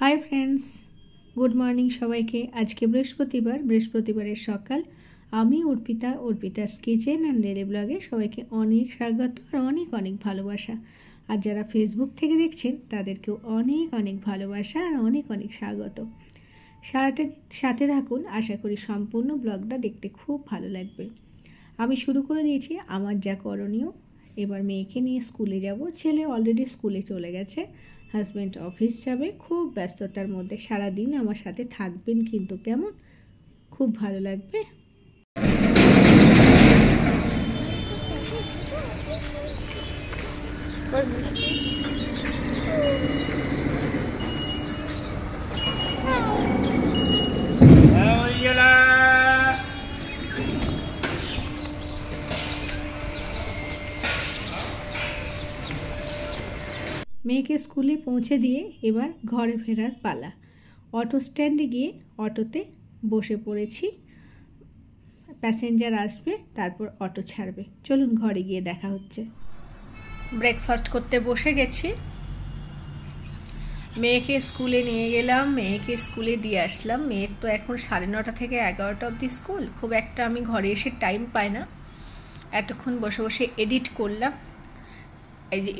Hi friends, good morning সবাইকে। আজকে বৃহস্পতিবারের সকাল। আমি অর্পিতাস কিচেন অ্যান্ড ডেলি ব্লগে সবাইকে অনেক স্বাগত আর অনেক অনেক ভালোবাসা। আর যারা ফেসবুক থেকে দেখছেন তাদেরকেও অনেক অনেক ভালোবাসা আর অনেক অনেক স্বাগত। সারাটা সাথে থাকুন, আশা করি সম্পূর্ণ ব্লগটা দেখতে খুব ভালো লাগবে। আমি শুরু করে দিয়েছি আমার যা করণীয়। এবার মেয়েকে নিয়ে স্কুলে যাব। ছেলে অলরেডি স্কুলে চলে গেছে, হাজব্যান্ড অফিস যাবে। খুব ব্যস্ততার মধ্যে সারাদিন আমার সাথে থাকবেন, কিন্তু কেমন খুব ভালো লাগবে। মেয়েকে স্কুলে পৌঁছে দিয়ে এবার ঘরে ফেরার পালা। অটো স্ট্যান্ডে গিয়ে অটোতে বসে পড়েছি। প্যাসেঞ্জার আসবে, তারপর অটো ছাড়বে। চলুন ঘরে গিয়ে দেখা হচ্ছে। ব্রেকফাস্ট করতে বসে গেছি। মেয়েকে স্কুলে নিয়ে গেলাম, মেয়েকে স্কুলে দিয়ে আসলাম। মেয়ের তো এখন 9:30 থেকে 11টা অবধি স্কুল। খুব একটা আমি ঘরে এসে টাইম পাই না। এতক্ষণ বসে বসে এডিট করলাম,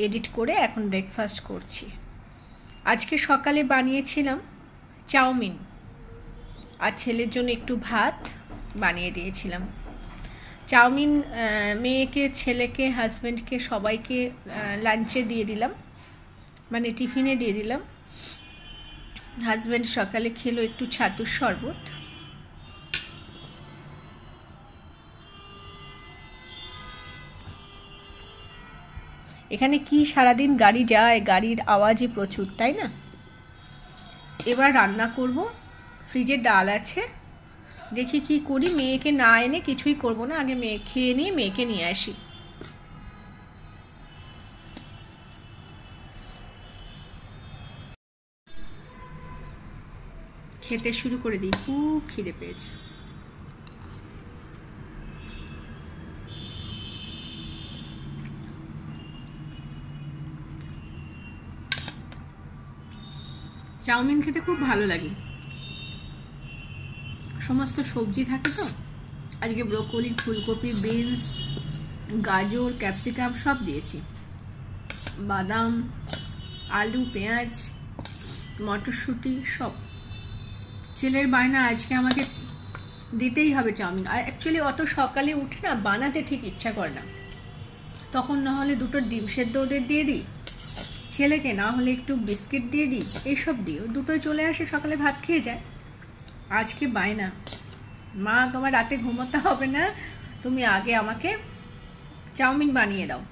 এডিট করে এখন ব্রেকফাস্ট করছি। আজকে সকালে বানিয়েছিলাম চাউমিন, আর ছেলের জন্য একটু ভাত বানিয়ে দিয়েছিলাম। চাউমিন মেয়েকে, ছেলেকে, হাজব্যান্ডকে সবাইকে লাঞ্চে দিয়ে দিলাম, মানে টিফিনে দিয়ে দিলাম। হাজব্যান্ড সকালে খেলো একটু ছাতুর শরবত। এখানে কি সারাদিন গাড়ি যায়, গাড়ির আওয়াজই প্রচুর, তাই না? এবার রান্না করব। ফ্রিজে ডাল আছে, দেখি কি করি। মেয়েকে না এনে কিছুই করব না, আগে মেয়ে খেয়ে নিয়ে মেয়েকে নিয়ে আসি। খেতে শুরু করে দিই, খুব খিদে পেয়েছে। চাউমিন খেতে খুব ভালো লাগে, সমস্ত সবজি থাকে তো। আজকে ব্রোকলি, ফুলকপি, বিনস, গাজর, ক্যাপসিকাম সব দিয়েছি, বাদাম, আলু, পেঁয়াজ, মটরশুঁটি সব। ছেলের বায়না আজকে আমাকে দিতেই হবে চাউমিন। আর অ্যাকচুয়ালি অত সকালে উঠে না বানাতে ঠিক ইচ্ছা করে না, তখন না হলে দুটো ডিম সেদ্ধ ওদের দিয়ে দিই, ছেলেকে না হলে একটু বিস্কিট দিয়ে দিই, এইসব দিও, দুটোই চলে আসে, সকালে ভাত খেয়ে যায়। আজকে বায়না, মা তোমার রাতে ঘুমোতে হবে না, তুমি আগে আমাকে চাউমিন বানিয়ে দাও।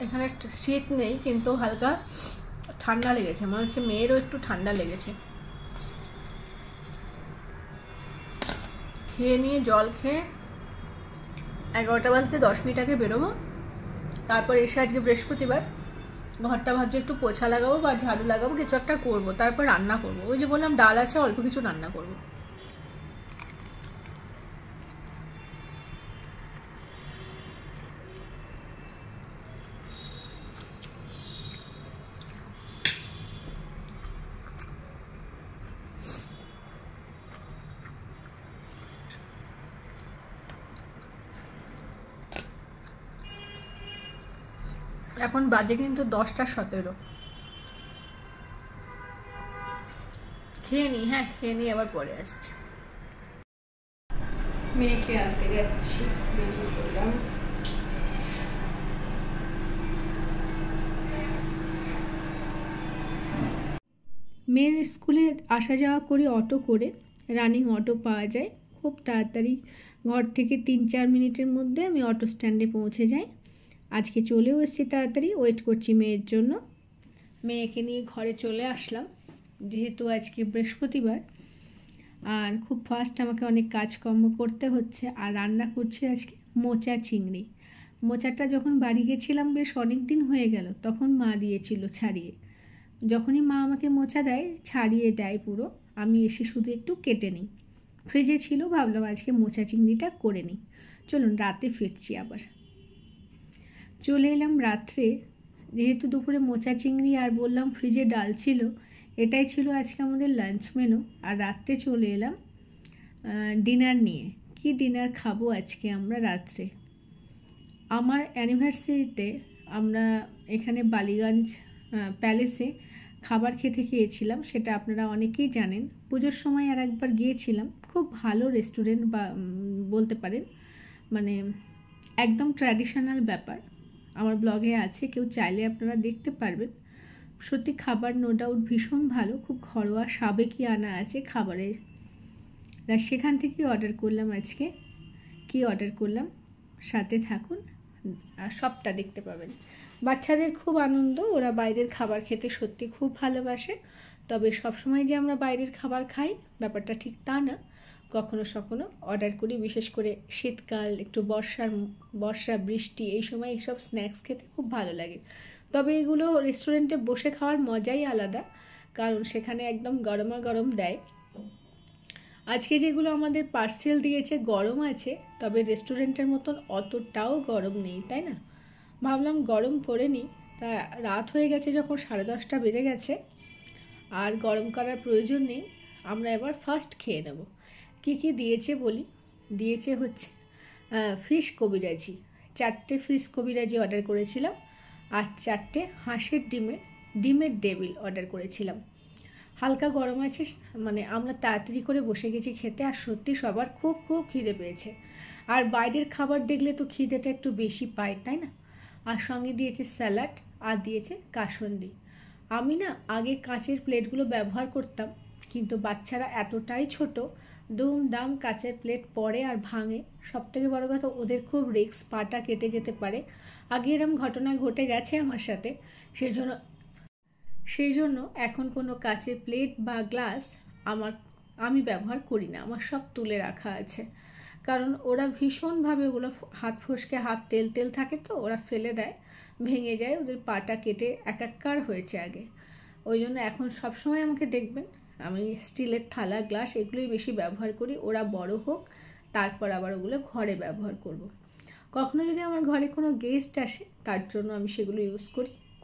এখানে শীত নেই, কিন্তু হালকা ঠান্ডা লেগেছে, মনে হচ্ছে মেয়েরও একটু ঠান্ডা লেগেছে। খেয়ে নিয়ে জল খেয়ে 11টা বাজতে 10 মিনিট আগে বেরোবো। তারপর এসে আজকে বৃহস্পতিবার, ঘরটা ভাবছি একটু পোছা লাগাবো বা ঝাড়ু লাগাবো, কিছু একটা করবো। তারপর রান্না করবো। ওই যে বললাম ডাল আছে, অল্প কিছু রান্না করবো। এখন বাজে কিন্তু 10টা 17। খেয়ে নিই, হ্যাঁ খেয়ে নিই, আবার পরে আসছি। মেয়েকে আনতে যাচ্ছি, বেরিয়ে পড়লাম। মেয়ের স্কুলে আসা যাওয়া করি অটো করে, রানিং অটো পাওয়া যায় খুব তাড়াতাড়ি। ঘর থেকে 3-4 মিনিটের মধ্যে আমি অটো স্ট্যান্ডে পৌঁছে যাই। আজকে চলেও এসেছি তাড়াতাড়ি, ওয়েট করছি মেয়ের জন্য। মেয়েকে নিয়ে ঘরে চলে আসলাম, যেহেতু আজকে বৃহস্পতিবার। আর খুব ফাস্ট আমাকে অনেক কাজকর্ম করতে হচ্ছে। আর রান্না করছি আজকে মোচা চিংড়ি। মোচাটা যখন বাড়ি গেছিলাম বেশ অনেক দিন হয়ে গেল, তখন মা দিয়েছিল ছাড়িয়ে। যখনই মা আমাকে মোচা দেয় ছাড়িয়ে দেয় পুরো, আমি এসে শুধু একটু কেটে নিই। ফ্রিজে ছিল, ভাবলাম আজকে মোচা চিংড়িটা করে নিই। চলুন রাতে ফিরছি আবার। চলে এলাম রাত্রে, যেহেতু দুপুরে মোচা চিংড়ি আর বললাম ফ্রিজে ডাল ছিল, এটাই ছিল আজকে আমাদের লাঞ্চ মেনু। আর রাত্রে চলে এলাম ডিনার নিয়ে। কি ডিনার খাবো আজকে আমরা রাত্রে? আমার অ্যানিভার্সারিতে আমরা এখানে বালিগঞ্জ প্যালেসে খাবার খেতে গিয়েছিলাম, সেটা আপনারা অনেকেই জানেন। পুজোর সময় আর একবার গিয়েছিলাম, খুব ভালো রেস্টুরেন্ট বা বলতে পারেন, মানে একদম ট্র্যাডিশনাল ব্যাপার। আমার ব্লগে আছে, কেউ চাইলে আপনারা দেখতে পারবেন। সত্যি খাবার নো ডাউট ভীষণ ভালো, খুব ঘরোয়া সাবেকি আনা আছে খাবারের। সেখান থেকেই অর্ডার করলাম আজকে। কি অর্ডার করলাম সাথে থাকুন, আর সবটা দেখতে পাবেন। বাচ্চাদের খুব আনন্দ, ওরা বাইরের খাবার খেতে সত্যি খুব ভালোবাসে। তবে সবসময় যে আমরা বাইরের খাবার খাই ব্যাপারটা ঠিক তা না, কখনো সখনো অর্ডার করি। বিশেষ করে শীতকাল, একটু বর্ষা বৃষ্টি এই সময় এইসব স্ন্যাক্স খেতে খুব ভালো লাগে। তবে এগুলো রেস্টুরেন্টে বসে খাওয়ার মজাই আলাদা, কারণ সেখানে একদম গরমা গরম দেয়। আজকে যেগুলো আমাদের পার্সেল দিয়েছে গরম আছে, তবে রেস্টুরেন্টের মতন অতটাও গরম নেই, তাই না? ভাবলাম গরম করে নিই। তা রাত হয়ে গেছে যখন, 10:30 বেজে গেছে, আর গরম করার প্রয়োজন নেই। আমরা এবার ফার্স্ট খেয়ে নেব। কি কি দিয়েছে বলি। দিয়েছে হচ্ছে ফিশ কবিরাজি, 4টে ফিশ কবিরাজি অর্ডার করেছিলাম, আর 4টে হাঁসের ডিমের ডেভিল অর্ডার করেছিলাম। হালকা গরম আছে, মানে আমরা তাড়াতাড়ি করে বসে গেছি খেতে, আর সত্যি সবার খুব খুব খিদে পেয়েছে। আর বাইরের খাবার দেখলে তো খিদেটা একটু বেশি পায়, তাই না? আর সঙ্গে দিয়েছে স্যালাড, আর দিয়েছে কাসুন্দি। আমি না আগে কাঁচের প্লেটগুলো ব্যবহার করতাম, কিন্তু বাচ্চারা এতটাই ছোট, দুমদাম কাঁচের প্লেট পড়ে আর ভাঙে। সবথেকে বড় কথা, ওদের খুব রিস্ক, পাটা কেটে যেতে পারে। আগে এরম ঘটনা ঘটে গেছে আমার সাথে, সেই জন্য এখন কোনো কাঁচের প্লেট বা গ্লাস আমি ব্যবহার করি না। আমার সব তুলে রাখা আছে, কারণ ওরা ভীষণভাবে ওগুলো হাত ফসকে, হাত তেল তেল থাকে তো ওরা ফেলে দেয়, ভেঙে যায়, ওদের পাটা কেটে একাকার হয়েছে আগে। ওই জন্য এখন সবসময় আমাকে দেখবেন আমি স্টিলের থালা, গ্লাস এগুলোই বেশি ব্যবহার করি। ওরা বড় হোক, তারপর আবার ওগুলো ঘরে ব্যবহার করব। কখনো যদি আমার ঘরে কোনো গেস্ট আসে, তার জন্য আমি সেগুলো ইউজ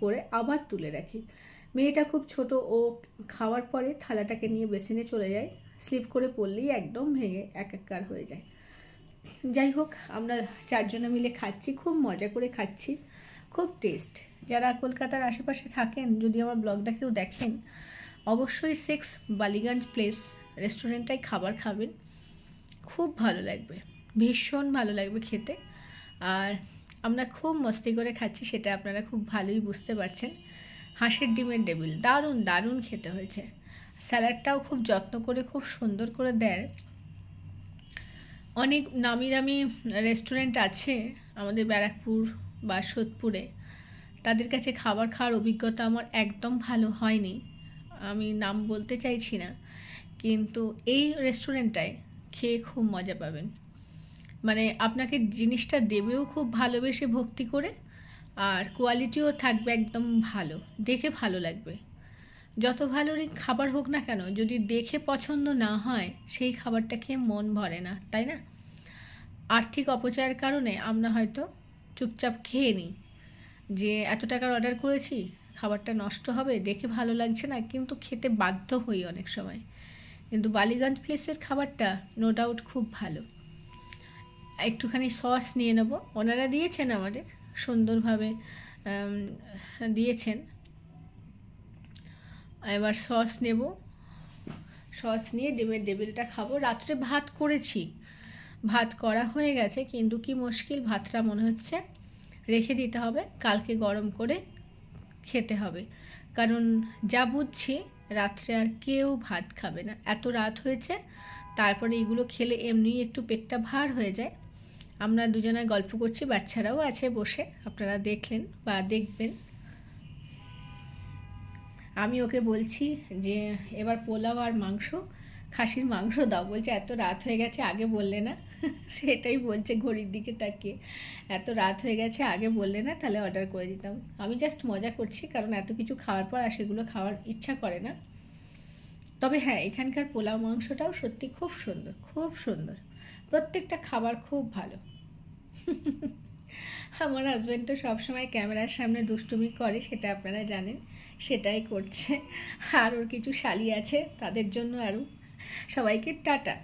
করে আবার তুলে রাখি। মেয়েটা খুব ছোট, ও খাওয়ার পরে থালাটাকে নিয়ে বেসিনে চলে যায়, স্লিপ করে পড়লেই একদম ভেঙে একাকার হয়ে যায়। যাই হোক, আমরা 4 জনে মিলে খাচ্ছি, খুব মজা করে খাচ্ছি, খুব টেস্ট। যারা কলকাতার আশেপাশে থাকেন, যদি আমার ব্লগটা কেউ দেখেন, অবশ্যই 6 বালিগঞ্জ প্লেস রেস্টুরেন্টটাই খাবার খাবেন, খুব ভালো লাগবে, ভীষণ ভালো লাগবে খেতে। আর আমরা খুব মস্তি করে খাচ্ছি, সেটা আপনারা খুব ভালোই বুঝতে পারছেন। হাঁসের ডিমের ডেভিল দারুণ দারুণ খেতে হয়েছে। স্যালাডটাও খুব যত্ন করে, খুব সুন্দর করে দেয়। অনেক নামি দামি রেস্টুরেন্ট আছে আমাদের ব্যারাকপুর বা সোদপুরে, তাদের কাছে খাবার খাওয়ার অভিজ্ঞতা আমার একদম ভালো হয়নি, আমি নাম বলতে চাইছি না, কিন্তু এই রেস্টুরেন্টটায় খেয়ে খুব মজা পাবেন। মানে আপনাকে জিনিসটা দেবেও খুব ভালোবেসে ভক্তি করে, আর কোয়ালিটিও থাকবে একদম ভালো, দেখে ভালো লাগবে। যত ভালোরই খাবার হোক না কেন, যদি দেখে পছন্দ না হয়, সেই খাবারটা খেয়ে মন ভরে না, তাই না? আর্থিক অপচয়ের কারণে আমরা হয়তো চুপচাপ খেয়ে নিই, যে এত টাকার অর্ডার করেছি, খাবারটা নষ্ট হবে, দেখে ভালো লাগছে না, কিন্তু খেতে বাধ্য হই অনেক সময়। কিন্তু বালিগঞ্জ প্লেসের খাবারটা নো ডাউট খুব ভালো। একটুখানি সস নিয়ে নেব, ওনারা দিয়েছেন আমাদের সুন্দরভাবে দিয়েছেন। এবার সস নেব, সস নিয়ে ডিমের ডেভিলটা খাবো। রাত্রে ভাত করেছি, ভাত করা হয়ে গেছে, কিন্তু কি মুশকিল, ভাতটা মনে হচ্ছে রেখে দিতে হবে, কালকে গরম করে খেতে হবে। কারণ যা বুঝছি রাত্রে আর কেউ ভাত খাবে না, এত রাত হয়েছে। তারপরে এগুলো খেলে এমনি একটু পেটটা ভার হয়ে যায়। আমরা দুজনে গল্প করছি, বাচ্চারাও আছে বসে, আপনারা দেখলেন বা দেখবেন। আমি ওকে বলছি যে এবার পোলাও আর মাংস, খাসির মাংস দাও। বলছে এত রাত হয়ে গেছে, আগে বললে না। সেটাই বলছে ঘড়ির দিকে তাকিয়ে, এত রাত হয়ে গেছে, আগে বললে না তাহলে অর্ডার করে দিতাম। আমি জাস্ট মজা করছি, কারণ এত কিছু খাওয়ার পর আর সেগুলো খাওয়ার ইচ্ছা করে না। তবে হ্যাঁ, এখানকার পোলাও মাংসটাও সত্যি খুব সুন্দর, খুব সুন্দর। প্রত্যেকটা খাবার খুব ভালো। আমার হাজব্যান্ড তো সবসময় ক্যামেরার সামনে দুষ্টুমি করে, সেটা আপনারা জানেন, সেটাই করছে। আর ওর কিছু শালি আছে, তাদের জন্য আরও। সবাইকে টাটা।